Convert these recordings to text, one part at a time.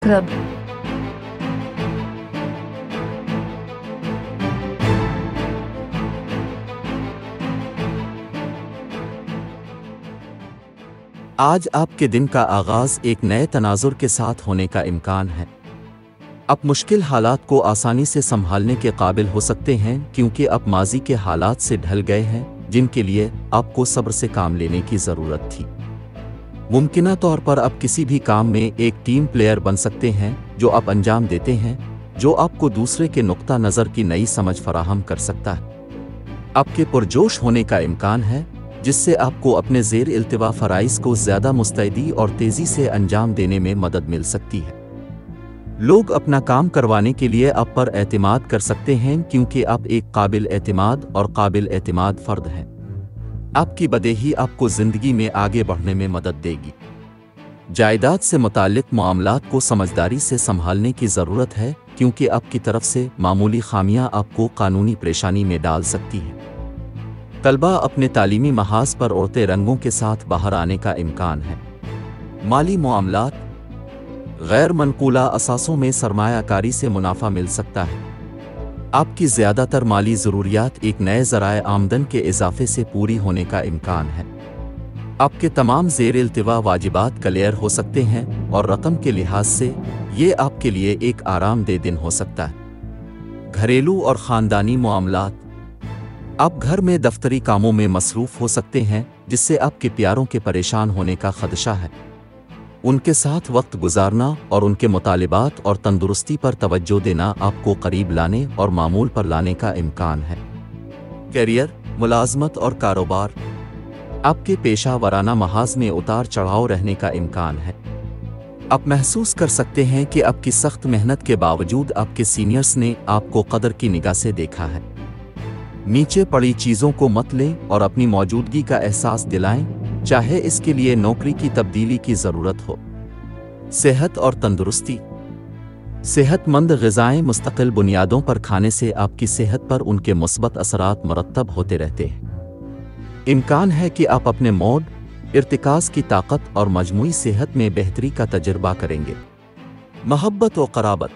अकरब। आज आपके दिन का आगाज एक नए तनाजुर के साथ होने का इम्कान है। आप मुश्किल हालात को आसानी से संभालने के काबिल हो सकते हैं, क्योंकि आप माजी के हालात से ढल गए हैं जिनके लिए आपको सब्र से काम लेने की ज़रूरत थी। मुमकिना तौर पर आप किसी भी काम में एक टीम प्लेयर बन सकते हैं जो आप अंजाम देते हैं, जो आपको दूसरे के नुक्ता नज़र की नई समझ फराहम कर सकता है। आपके पुरजोश होने का इम्कान है, जिससे आपको अपने ज़ेर इल्तिवा फ़राइज़ को ज़्यादा मुस्तैदी और तेज़ी से अंजाम देने में मदद मिल सकती है। लोग अपना काम करवाने के लिए आप पर एतमाद कर सकते हैं, क्योंकि आप एक काबिल एतमाद और काबिल एतमाद फ़र्द हैं। आपकी बदेही आपको ज़िंदगी में आगे बढ़ने में मदद देगी। जायदाद से मुताल्लिक़ मामलात को समझदारी से संभालने की ज़रूरत है, क्योंकि आपकी तरफ से मामूली खामियां आपको कानूनी परेशानी में डाल सकती हैं। तलबा अपने तालीमी महाज पर उड़ते रंगों के साथ बाहर आने का इम्कान है। माली मामलात, गैर मनकूला असासों में सरमायाकारी से मुनाफा मिल सकता है। आपकी ज़्यादातर माली ज़रूरियात एक नए ज़राए आमदन के इजाफे से पूरी होने का इम्कान है। आपके तमाम ज़ेर इल्तिवा वाजिबात क्लियर हो सकते हैं और रकम के लिहाज से ये आपके लिए एक आरामदेह दिन हो सकता है। घरेलू और ख़ानदानी मामलात, आप घर में दफ्तरी कामों में मसरूफ़ हो सकते हैं, जिससे आपके प्यारों के परेशान होने का खदशा है। उनके साथ वक्त गुजारना और उनके मुतालिबात और तंदुरुस्ती पर तवज्जो देना आपको करीब लाने और मामूल पर लाने का इम्कान है। करियर, मुलाजमत और कारोबार, आपके पेशा वराना महाज में उतार चढ़ाव रहने का इम्कान है। आप महसूस कर सकते हैं कि आपकी सख्त मेहनत के बावजूद आपके सीनियर्स ने आपको कदर की निगाह से देखा है। नीचे पड़ी चीज़ों को मत लें और अपनी मौजूदगी का एहसास दिलाएं, चाहे इसके लिए नौकरी की तब्दीली की ज़रूरत हो। सेहत और तंदुरुस्ती, सेहतमंद ग़िज़ाएँ मुस्तकिल बुनियादों पर खाने से आपकी सेहत पर उनके मुस्बत असरात मरतब होते रहते हैं। इम्कान है कि आप अपने मूड, इर्तिकाज़ की ताकत और मजमूई सेहत में बेहतरी का तजुर्बा करेंगे। मोहब्बत व क़राबत,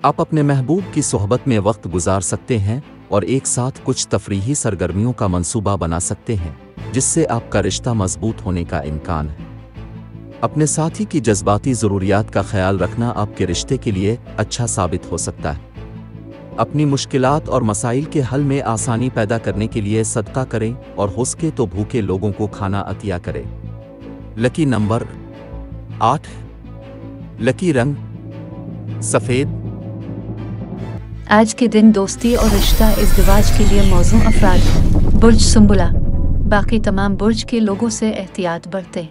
आप अपने महबूब की सोहबत में वक्त गुजार सकते हैं और एक साथ कुछ तफरीही सरगर्मियों का मंसूबा बना सकते हैं, जिससे आपका रिश्ता मजबूत होने का इम्कान है। अपने साथी की जज्बाती ज़रूरियात का ख्याल रखना आपके रिश्ते के लिए अच्छा साबित हो सकता है। अपनी मुश्किलात और मसाइल के हल में आसानी पैदा करने के लिए सदका करें और हो सके तो भूखे लोगों को खाना अतिया करें। लकी नंबर 8, लकी रंग सफ़ेद। आज के दिन दोस्ती और रिश्ता इज़्दिवाज के लिए मौजूद अफराद। बुर्ज सुंबुला, बाकी तमाम बुर्ज के लोगों से एहतियात बरतें।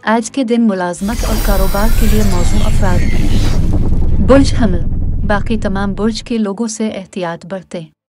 आज के दिन मुलाजमत और कारोबार के लिए मौजूद अफराद। बुर्ज हमल, बाकी तमाम बुर्ज के लोगों से एहतियात बरतें।